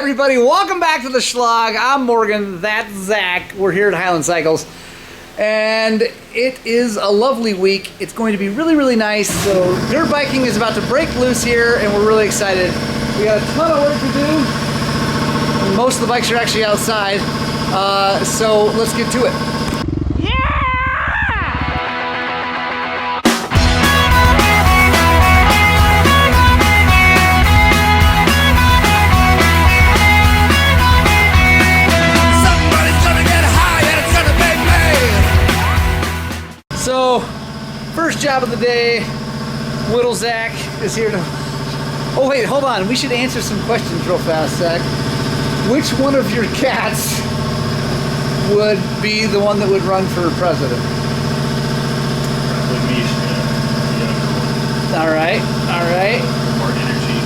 everybody, welcome back to the Shlog. I'm Morgan, that's Zach. We're here at Highland Cycles, and it is a lovely week. It's going to be really, really nice. So dirt biking is about to break loose here, and we're really excited. We got a ton of work to do. Most of the bikes are actually outside, so let's get to it. So, first job of the day, little Zach is here to... Oh wait, hold on, we should answer some questions real fast, Zach. Which one of your cats would be the one that would run for president? Probably Misha, the younger one. Alright, alright. More energy.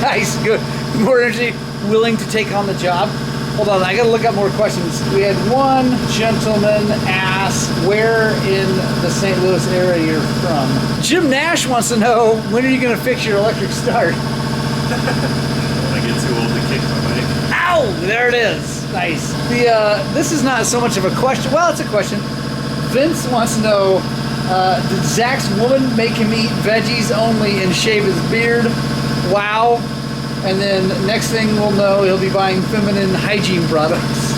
Nice, good. More energy, willing to take on the job. Hold on, I gotta look up more questions. We had one gentleman ask where in the St. Louis area you're from. Jim Nash wants to know, when are you gonna fix your electric start? When I get too old to kick my bike. Ow! There it is. Nice. This is not so much of a question. Well, it's a question. Vince wants to know, did Zach's woman make him eat veggies only and shave his beard? Wow. And then next thing we'll know, he'll be buying feminine hygiene products.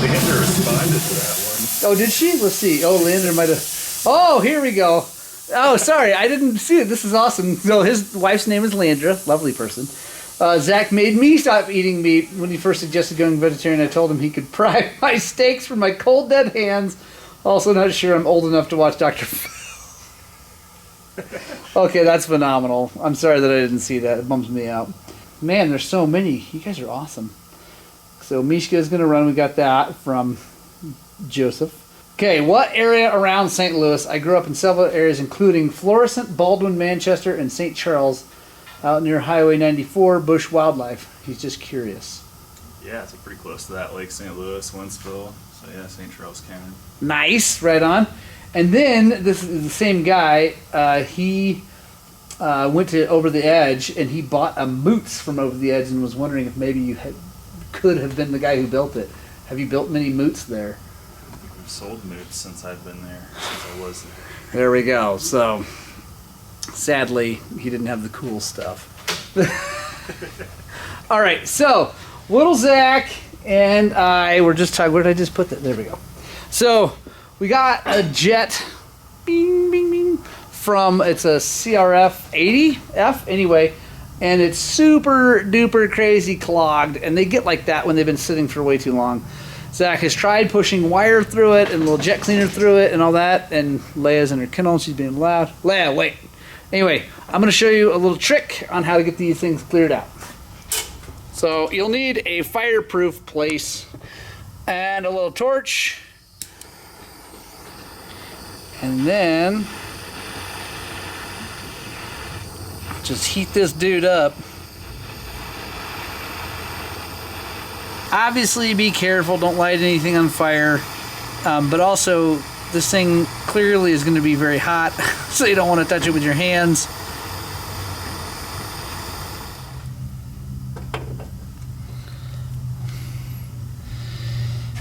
Leander responded to that one. Oh, did she? Let's see. Oh, Leander might have. Oh, here we go. Oh, sorry. I didn't see it. This is awesome. So his wife's name is Leandra. Lovely person. Zach made me stop eating meat when he first suggested going vegetarian. I told him he could pry my steaks from my cold, dead hands. Also not sure I'm old enough to watch Dr. Phil. Okay, that's phenomenal. I'm sorry that I didn't see that. It bums me out. Man, there's so many. You guys are awesome. So Mishka is going to run. We got that from Joseph. Okay, what area around St. Louis? I grew up in several areas, including Florissant, Baldwin, Manchester, and St. Charles, out near Highway 94, Bush Wildlife. He's just curious. Yeah, it's pretty close to that. Lake St. Louis, Wentzville. So yeah, St. Charles County. Nice, right on. And then, this is the same guy, he went to Over the Edge, and he bought a Moots from Over the Edge and was wondering if maybe you could have been the guy who built it. Have you built many Moots there? We've sold Moots since I've been there, since I was there. There we go. So, sadly, he didn't have the cool stuff. All right, so, little Zach and I were just talking, where did I just put that? There we go. So, we got a jet, bing, bing, bing, from, it's a CRF 80F, anyway, and it's super duper crazy clogged, and they get like that when they've been sitting for way too long. Zach has tried pushing wire through it and a little jet cleaner through it and all that, and Leia's in her kennel, she's being loud. Leia, wait. Anyway, I'm going to show you a little trick on how to get these things cleared out. So you'll need a fireproof place and a little torch. And then just heat this dude up. Obviously be careful, don't light anything on fire. But also this thing clearly is going to be very hot, so you don't want to touch it with your hands.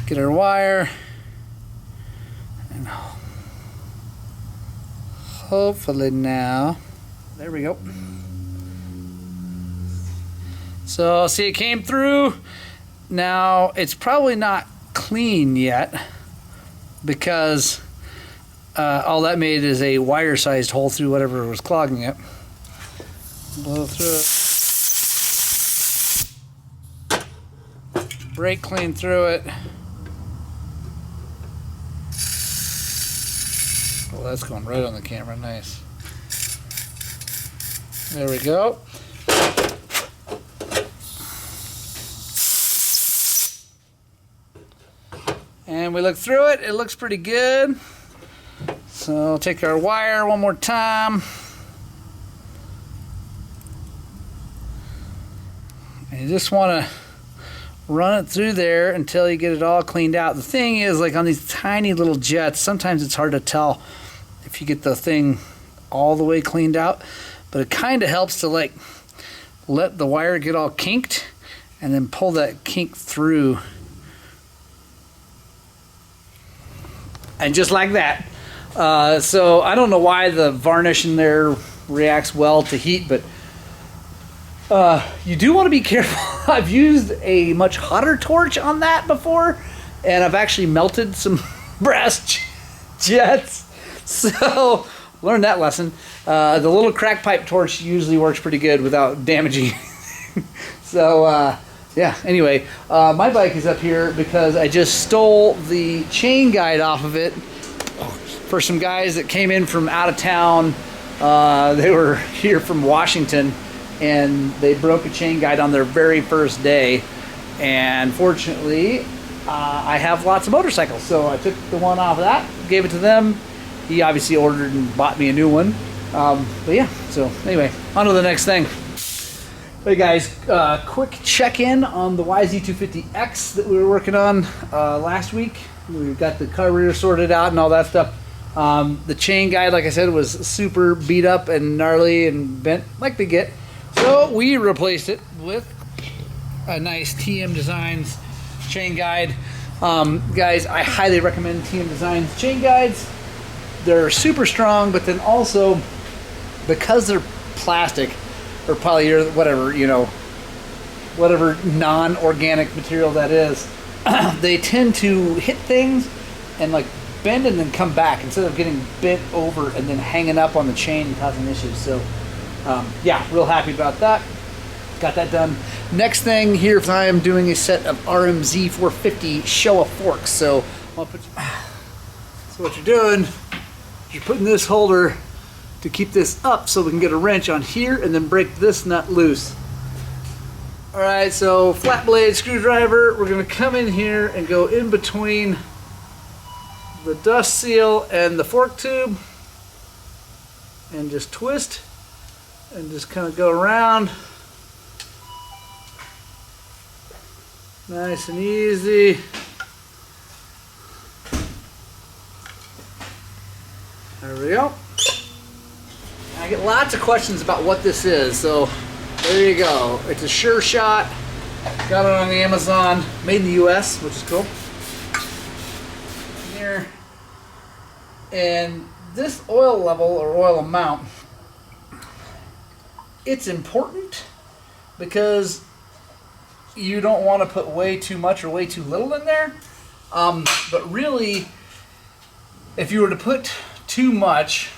Get our wire. And hopefully now, there we go. So see, it came through. Now it's probably not clean yet because all that made is a wire-sized hole through whatever was clogging it. Blow through it. Brake clean through it. Oh, that's going right on the camera. Nice. There we go. And we look through it. It looks pretty good. So I'll take our wire one more time. And you just want to run it through there until you get it all cleaned out. The thing is, like on these tiny little jets, sometimes it's hard to tell if you get the thing all the way cleaned out, but it kind of helps to like let the wire get all kinked, and then pull that kink through. And just like that. So I don't know why the varnish in there reacts well to heat, but you do want to be careful. I've used a much hotter torch on that before, and I've actually melted some brass jets. So learned that lesson. The little crack pipe torch usually works pretty good without damaging. So yeah, anyway, my bike is up here because I just stole the chain guide off of it for some guys that came in from out of town. They were here from Washington, and they broke a chain guide on their very first day. And fortunately, I have lots of motorcycles, so I took the one off of that, gave it to them. He obviously ordered and bought me a new one. But yeah, so anyway, on to the next thing. Hey guys, quick check-in on the YZ125X that we were working on last week. We got the carburetor sorted out and all that stuff. The chain guide, like I said, was super beat up and gnarly and bent like they get. So we replaced it with a nice TM Designs chain guide. Guys, I highly recommend TM Designs chain guides. They're super strong, but then also because they're plastic or polyurethane, whatever, you know, whatever non-organic material that is, they tend to hit things and like bend and then come back instead of getting bent over and then hanging up on the chain and causing issues. So yeah, real happy about that. Got that done. Next thing here, I am doing a set of RMZ 450 Showa forks. So I'll put, so what you're doing, you're putting this holder to keep this up so we can get a wrench on here and then break this nut loose. All right, so flat blade screwdriver, we're gonna come in here and go in between the dust seal and the fork tube and just twist and just kind of go around. Nice and easy. There we go. I get lots of questions about what this is, so there you go. It's a Sure Shot. Got it on Amazon. Made in the US, which is cool. Here. And this oil level or oil amount, it's important because you don't want to put way too much or way too little in there. But really, if you were to put too much,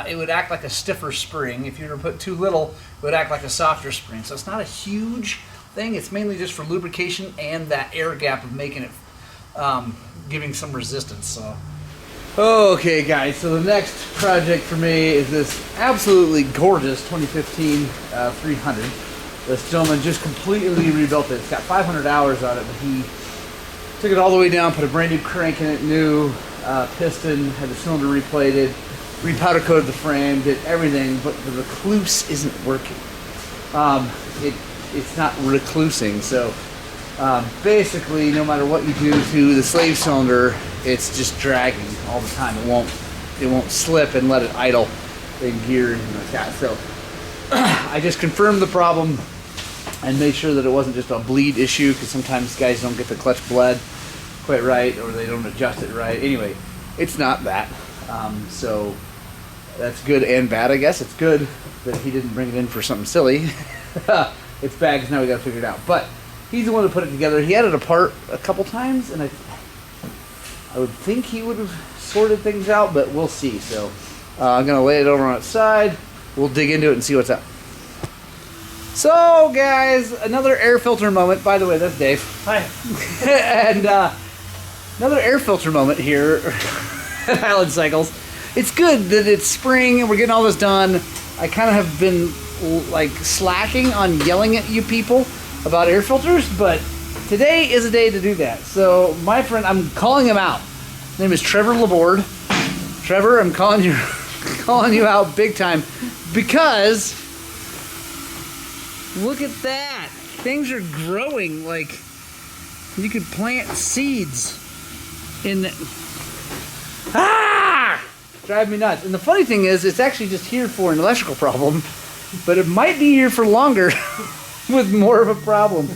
it would act like a stiffer spring. If you were to put too little, it would act like a softer spring. So it's not a huge thing. It's mainly just for lubrication and that air gap of making it, giving some resistance. So, okay guys, so the next project for me is this absolutely gorgeous 2015 300. This gentleman just completely rebuilt it. It's got 500 hours on it, but he took it all the way down, put a brand new crank in it, new piston, had the cylinder replated, repowder coated the frame, did everything, but the recluse isn't working. It's not reclusing, so basically no matter what you do to the slave cylinder, it's just dragging all the time. It won't slip and let it idle in gear and like that. So I just confirmed the problem and made sure that it wasn't just a bleed issue, because sometimes guys don't get the clutch bled quite right or they don't adjust it right. Anyway, it's not that. So that's good and bad, I guess. It's good that he didn't bring it in for something silly. It's bad because now we got to figure it out. But he's the one who put it together. He had it apart a couple times, and I would think he would have sorted things out, but we'll see. So I'm going to lay it over on its side. We'll dig into it and see what's up. So guys, another air filter moment. By the way, that's Dave. Hi. And another air filter moment here at Island Cycles. It's good that it's spring and we're getting all this done. I kind of have been like slacking on yelling at you people about air filters, but today is a day to do that. So my friend, I'm calling him out. His name is Trevor Laborde. Trevor, I'm calling you out big time because look at that. Things are growing like you could plant seeds in the... Ah! Drive me nuts. And the funny thing is, it's actually just here for an electrical problem. but it might be here for longer with more of a problem.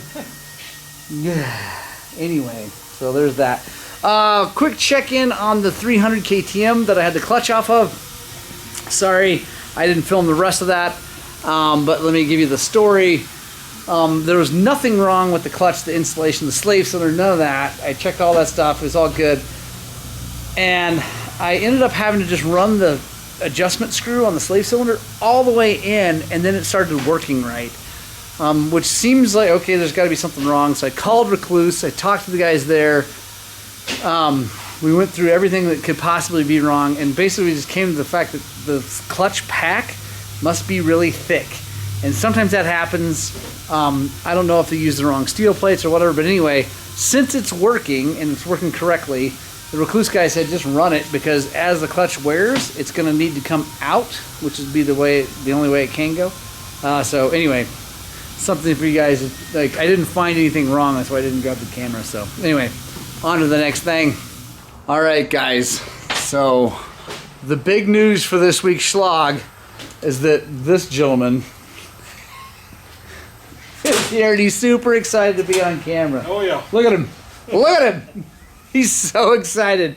Anyway, so there's that. Quick check-in on the 300 KTM that I had the clutch off of. Sorry, I didn't film the rest of that, but let me give you the story. There was nothing wrong with the clutch, the installation, the slave cylinder, none of that. I checked all that stuff, it was all good. And I ended up having to just run the adjustment screw on the slave cylinder all the way in, and then it started working right. Which seems like, okay, there's got to be something wrong. So I called Recluse, I talked to the guys there. We went through everything that could possibly be wrong, and basically we just came to the fact that the clutch pack must be really thick. And sometimes that happens. I don't know if they use the wrong steel plates or whatever, but anyway, since it's working and it's working correctly, the Recluse guy said just run it, because as the clutch wears, it's going to need to come out, which would be the only way it can go. So anyway, something for you guys. Like, I didn't find anything wrong, that's why I didn't grab the camera. So anyway, on to the next thing. All right, guys. So the big news for this week's Shlog is that this gentleman is here, and he's super excited to be on camera. Oh yeah. Look at him. Look at him. He's so excited.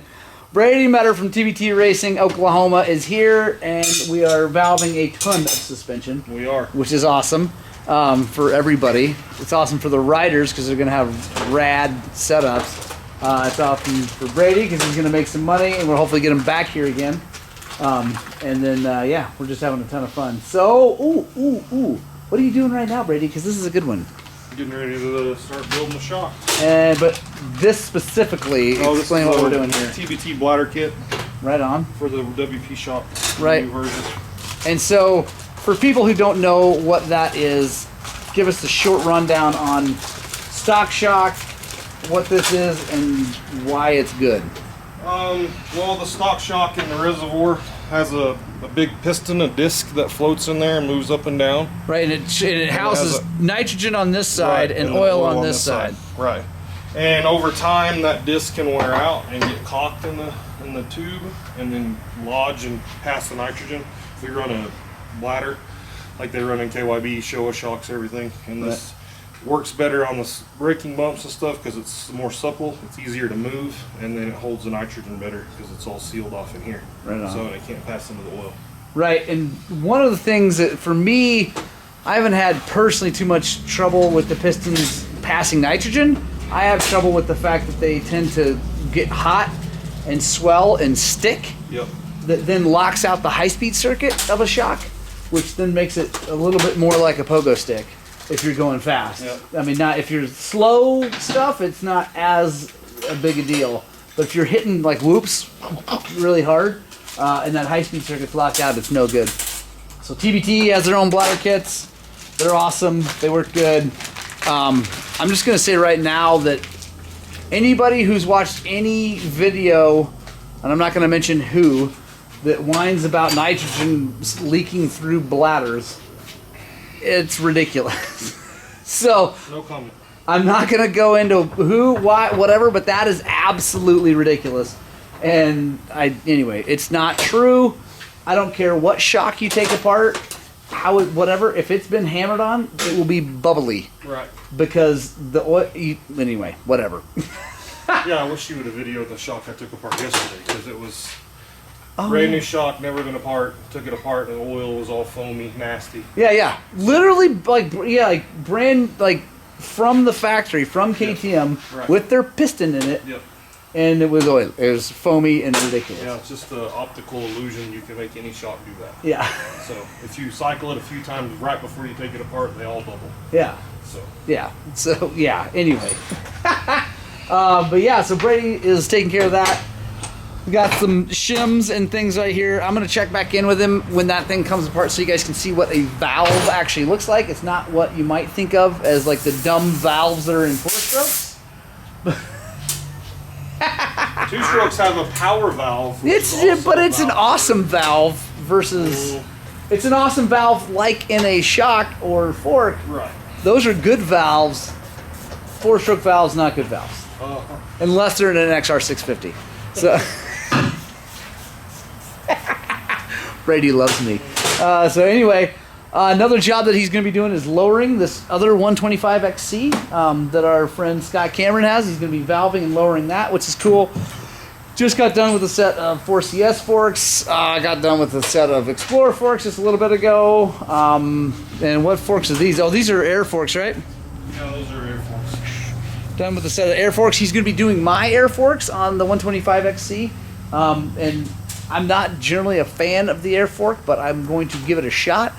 Brady Meador from TBT Racing, Oklahoma is here, and we are valving a ton of suspension. We are. Which is awesome for everybody. It's awesome for the riders because they're going to have rad setups. It's awesome for Brady because he's going to make some money, and we'll hopefully get him back here again. And then, yeah, we're just having a ton of fun. So, what are you doing right now, Brady? Because this is a good one. Getting ready to start building the shock. But this specifically, explain what we're doing here. TBT bladder kit. Right on. For the WP shock. Right. New version. And so, for people who don't know what that is, give us a short rundown on stock shock, what this is, and why it's good. Well, the stock shock in the reservoir has a big piston, a disc that floats in there and moves up and down. Right, and it houses nitrogen on this side, right, and oil on this side. Right. And over time, that disc can wear out and get caulked in the tube, and then lodge and pass the nitrogen. We run a bladder like they run in KYB, Showa shocks, everything, and this works better on the braking bumps and stuff because it's more supple, it's easier to move, and then it holds the nitrogen better because it's all sealed off in here. Right on. So it can't pass into the oil. Right, and one of the things that for me, I haven't had personally too much trouble with the pistons passing nitrogen. I have trouble with the fact that they tend to get hot and swell and stick. Yep. That then locks out the high-speed circuit of a shock, which then makes it a little bit more like a pogo stick if you're going fast. Yep. I mean, not if you're slow stuff, it's not as a big a deal. But if you're hitting like whoops really hard, and that high-speed circuit's locked out, it's no good. So TBT has their own bladder kits. They're awesome. They work good. I'm just going to say right now that anybody who's watched any video, and I'm not going to mention who, that whines about nitrogen leaking through bladders, it's ridiculous. So no comment. I'm not going to go into who, why, whatever, but that is absolutely ridiculous. And anyway, it's not true. I don't care what shock you take apart, how it, whatever. If it's been hammered on, it will be bubbly. Right. Because the oil. Anyway, whatever. Yeah, I wish you would have videoed the shock I took apart yesterday because it was brand new shock, never been apart. Took it apart, and the oil was all foamy, nasty. Yeah. Literally, like brand from the factory, from KTM, right, with their piston in it. Yep. And it was oil. It was foamy and ridiculous. Yeah, it's just the optical illusion. You can make any shock do that. Yeah. So if you cycle it a few times right before you take it apart, they all double. Yeah. So. Yeah. So yeah. Anyway. But yeah. So Brady is taking care of that. We got some shims and things right here. I'm gonna check back in with him when that thing comes apart, so you guys can see what a valve actually looks like. It's not what you might think of as like the dumb valves that are in 4-strokes. Two-strokes have a power valve. But it's an awesome valve versus. It's an awesome valve like in a shock or fork. Right. Those are good valves. 4-stroke valves, not good valves. Unless they're in an XR650. So Brady loves me. So anyway, Another job that he's going to be doing is lowering this other 125 XC that our friend Scott Cameron has. He's going to be valving and lowering that, which is cool. Just got done with a set of 4CS forks. I got done with a set of Explorer forks just a little bit ago. And what forks are these? Oh, these are air forks, right? Yeah, those are air forks. Done with a set of air forks. He's going to be doing my air forks on the 125 XC. And I'm not generally a fan of the air fork, but I'm going to give it a shot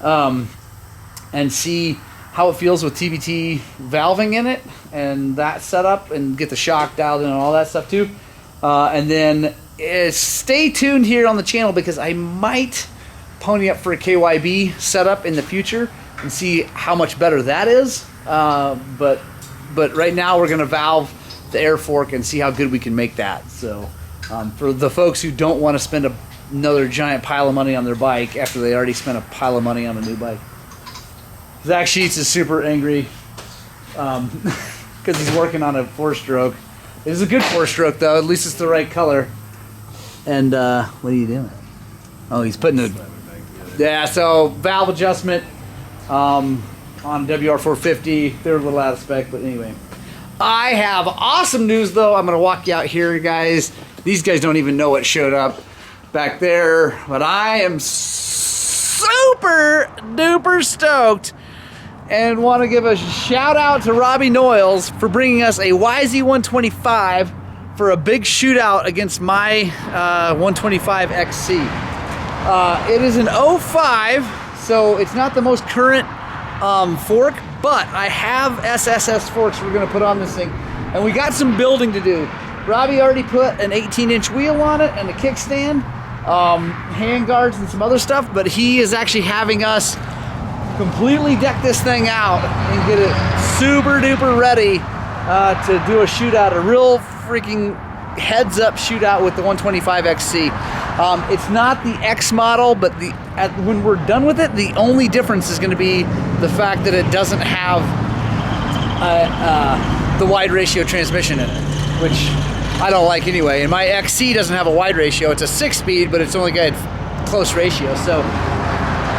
and see how it feels with TBT valving in it and that setup, and get the shock dialed in and all that stuff too. And then stay tuned here on the channel, because I might pony up for a KYB setup in the future and see how much better that is. But right now we're going to valve the air fork and see how good we can make that. So for the folks who don't want to spend another giant pile of money on their bike after they already spent a pile of money on a new bike. Zach Sheets is super angry because he's working on a 4-stroke. It is a good 4-stroke though, at least it's the right color. And what are you doing? Oh, he's putting a... Yeah, so valve adjustment on WR450. They're a little out of spec, but anyway. I have awesome news though. I'm going to walk you out here, guys. These guys don't even know what showed up back there, but I am super duper stoked and want to give a shout out to Robbie Noyles for bringing us a YZ125 for a big shootout against my 125 XC. It is an 05, so it's not the most current fork, but I have SSS forks we're going to put on this thing, and we got some building to do. Robbie already put an 18-inch wheel on it and a kickstand, hand guards and some other stuff, but he is actually having us completely deck this thing out and get it super duper ready to do a shootout, a real freaking heads up shootout with the 125 XC. It's not the X model, but when we're done with it, the only difference is going to be the fact that it doesn't have the wide ratio transmission in it, which I don't like anyway. And my XC doesn't have a wide ratio. It's a 6-speed, but it's only got close ratio. So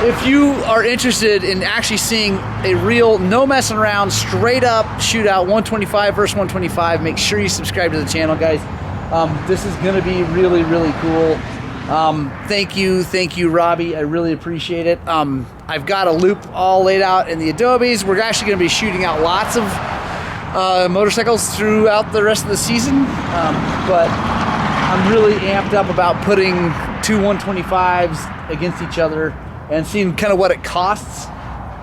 if you are interested in actually seeing a real, no messing around, straight up shootout, 125 versus 125, make sure you subscribe to the channel, guys. This is going to be really, really cool. Thank you, Robbie. I really appreciate it. I've got a loop all laid out in the Adobes. We're actually going to be shooting out lots of motorcycles throughout the rest of the season, but I'm really amped up about putting two 125s against each other and seeing kind of what it costs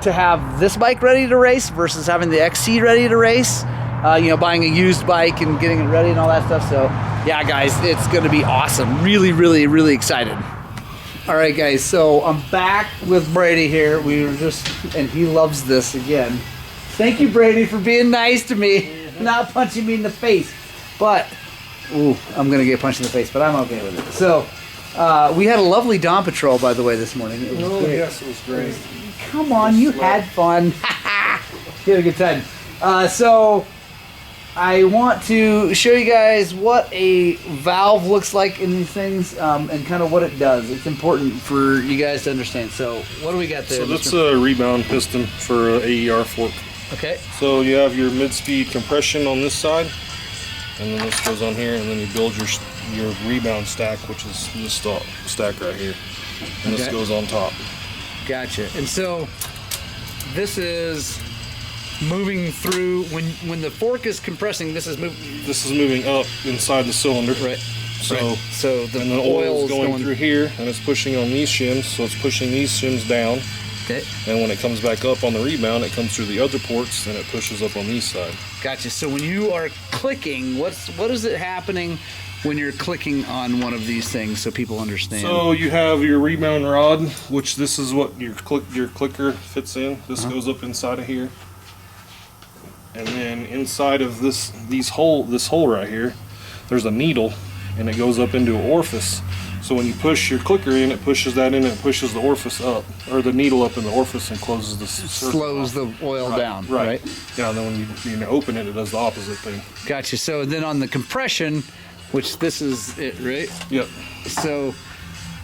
to have this bike ready to race versus having the XC ready to race. You know, buying a used bike and getting it ready and all that stuff. So yeah, guys, it's going to be awesome. Really, really, really excited. All right, guys, so I'm back with Brady here. And he loves this again. Thank you, Brady, for being nice to me, not punching me in the face. But, ooh, I'm going to get punched in the face, but I'm okay with it. So, we had a lovely dawn patrol, by the way, this morning. It was great. Yes, it was great. Come on, you had fun. You had a good time. So, I want to show you guys what a valve looks like in these things and kind of what it does. It's important for you guys to understand. So, what do we got there? So, that's a rebound piston for an AER fork. Okay. So, you have your mid-speed compression on this side, and then this goes on here, and then you build your rebound stack, which is this stack right here. And this goes on top. Gotcha. And so, this is moving through when the fork is compressing. This is moving up inside the cylinder. Right. So the and the oil is going through here, and it's pushing on these shims. So it's pushing these shims down. Okay. And when it comes back up on the rebound, it comes through the other ports and it pushes up on these side. Gotcha. So when you are clicking, what is it happening when you're clicking on one of these things, so people understand? So you have your rebound rod, which this is what your clicker fits in. This goes up inside of here. And then inside of this hole right here, there's a needle, and it goes up into an orifice. So when you push your clicker in, it pushes that in, and it pushes the orifice up, or the needle up in the orifice, and closes the slows the oil down. Right. Yeah. And then when you open it, it does the opposite thing. Gotcha. So then on the compression, which this is it, right? Yep. So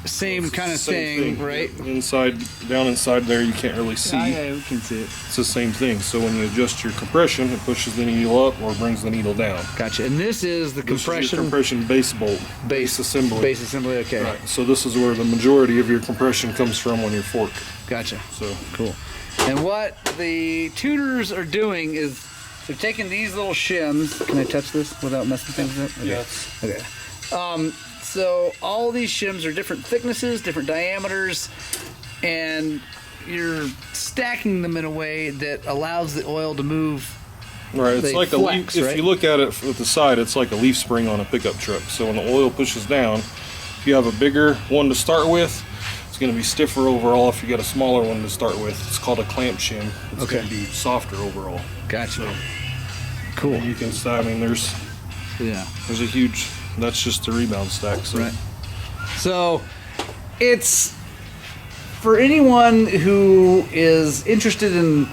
same kind of Same thing, right? Inside, down inside there, you can't really see. Yeah, we can see it. It's the same thing. So when you adjust your compression, it pushes the needle up or brings the needle down. Gotcha. And this is the This is your compression compression base bolt, base assembly. Base assembly. Okay. Right. So this is where the majority of your compression comes from on your fork. Gotcha. So Cool. And what the tuners are doing is they're taking these little shims. Can I touch this without messing things up? Okay. yes, Okay. So all these shims are different thicknesses, different diameters, and you're stacking them in a way that allows the oil to move. right. It's They like flex, a leaf. right? If you look at it with the side, it's like a leaf spring on a pickup truck. So when the oil pushes down, if you have a bigger one to start with, it's going to be stiffer overall. If you got a smaller one to start with, it's called a clamp shim. It's Okay. going to be softer overall. Gotcha. So Cool. you can. I mean, there's Yeah. a huge. That's just the rebound stack. So. Right. So it's for anyone who is interested in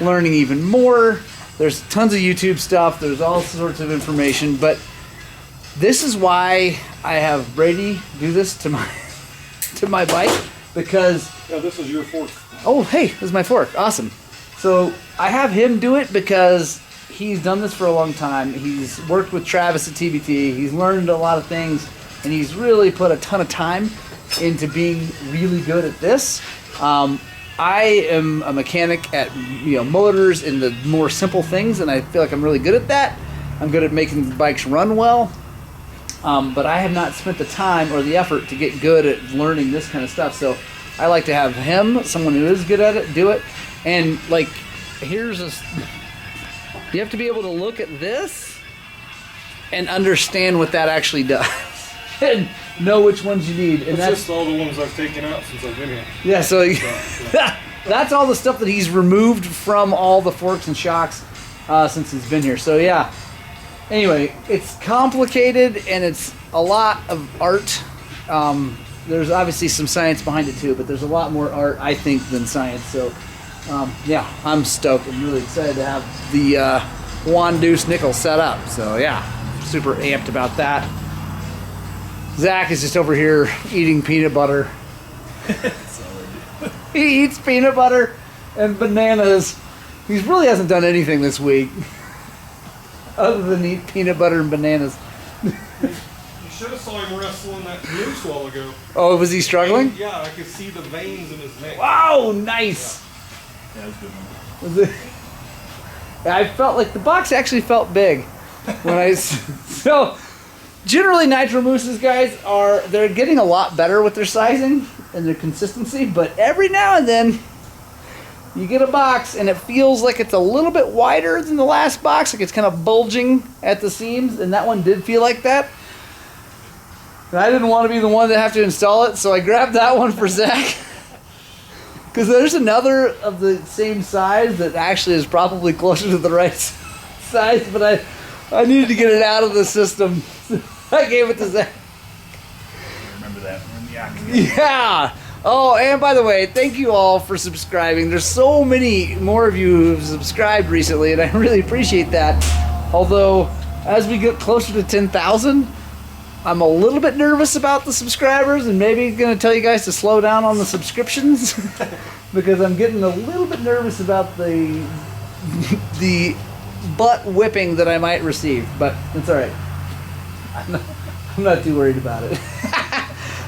learning even more. There's tons of YouTube stuff. There's all sorts of information, but this is why I have Brady do this to my bike, because Yeah, this is your fork. oh hey, this is my fork. Awesome. So I have him do it because he's done this for a long time. He's worked with Travis at TBT. He's learned a lot of things, and he's really put a ton of time into being really good at this. I am a mechanic at motors and the more simple things, and I feel like I'm really good at that. I'm good at making bikes run well, but I have not spent the time or the effort to get good at learning this kind of stuff. So I like to have him, someone who is good at it, do it. And like, here's a. You have to be able to look at this and understand what that actually does, and know which ones you need. And That's just all the ones I've taken out since I've been here. yeah. So that's all the stuff that he's removed from all the forks and shocks since he's been here. So yeah. Anyway, it's complicated and it's a lot of art. There's obviously some science behind it too, but there's a lot more art, I think, than science. So. Yeah, I'm stoked. I'm really excited to have the Juan Deuce nickel set up. So yeah, super amped about that. Zach is just over here eating peanut butter. He eats peanut butter and bananas. He really hasn't done anything this week other than eat peanut butter and bananas. You should have saw him wrestling that noose a while ago. Oh, was he struggling? Yeah, I could see the veins in his neck. Wow, nice. Yeah, that's a good one. Was it? I felt like the box actually felt big when I so generally Nitro Mooses guys they're getting a lot better with their sizing and their consistency, but every now and then you get a box and it feels like it's a little bit wider than the last box, like it's kind of bulging at the seams, and that one did feel like that. And I didn't want to be the one to have to install it, so I grabbed that one for Zach. Because there's another of the same size that actually is probably closer to the right size, but I needed to get it out of the system. I gave it to Zach. Remember that. Yeah. Oh, and by the way, thank you all for subscribing. There's so many more of you who've subscribed recently, and I really appreciate that. Although, as we get closer to 10,000, I'm a little bit nervous about the subscribers, and maybe going to tell you guys to slow down on the subscriptions because I'm getting a little bit nervous about the butt whipping that I might receive. But it's all right. I'm not too worried about it.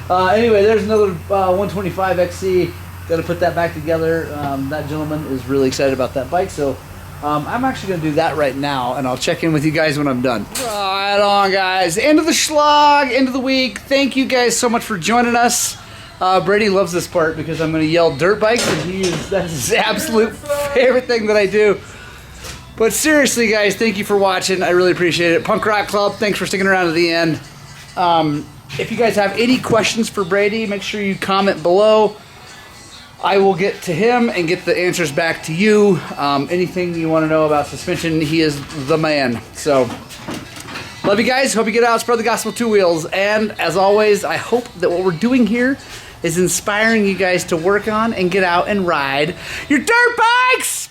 Anyway, there's another 125 XC. Got to put that back together. That gentleman is really excited about that bike, so I'm actually going to do that right now, and I'll check in with you guys when I'm done. Right on, guys. End of the Shlog, end of the week. Thank you guys so much for joining us. Brady loves this part because I'm going to yell dirt bikes, and that's his absolute favorite thing that I do. But seriously, guys, thank you for watching. I really appreciate it. Punk Rock Club, thanks for sticking around to the end. If you guys have any questions for Brady, make sure you comment below. I will get to him and get the answers back to you. Anything you want to know about suspension, he is the man. So, love you guys. Hope you get out, spread the gospel two wheels. And as always, I hope that what we're doing here is inspiring you guys to work on and get out and ride your dirt bikes!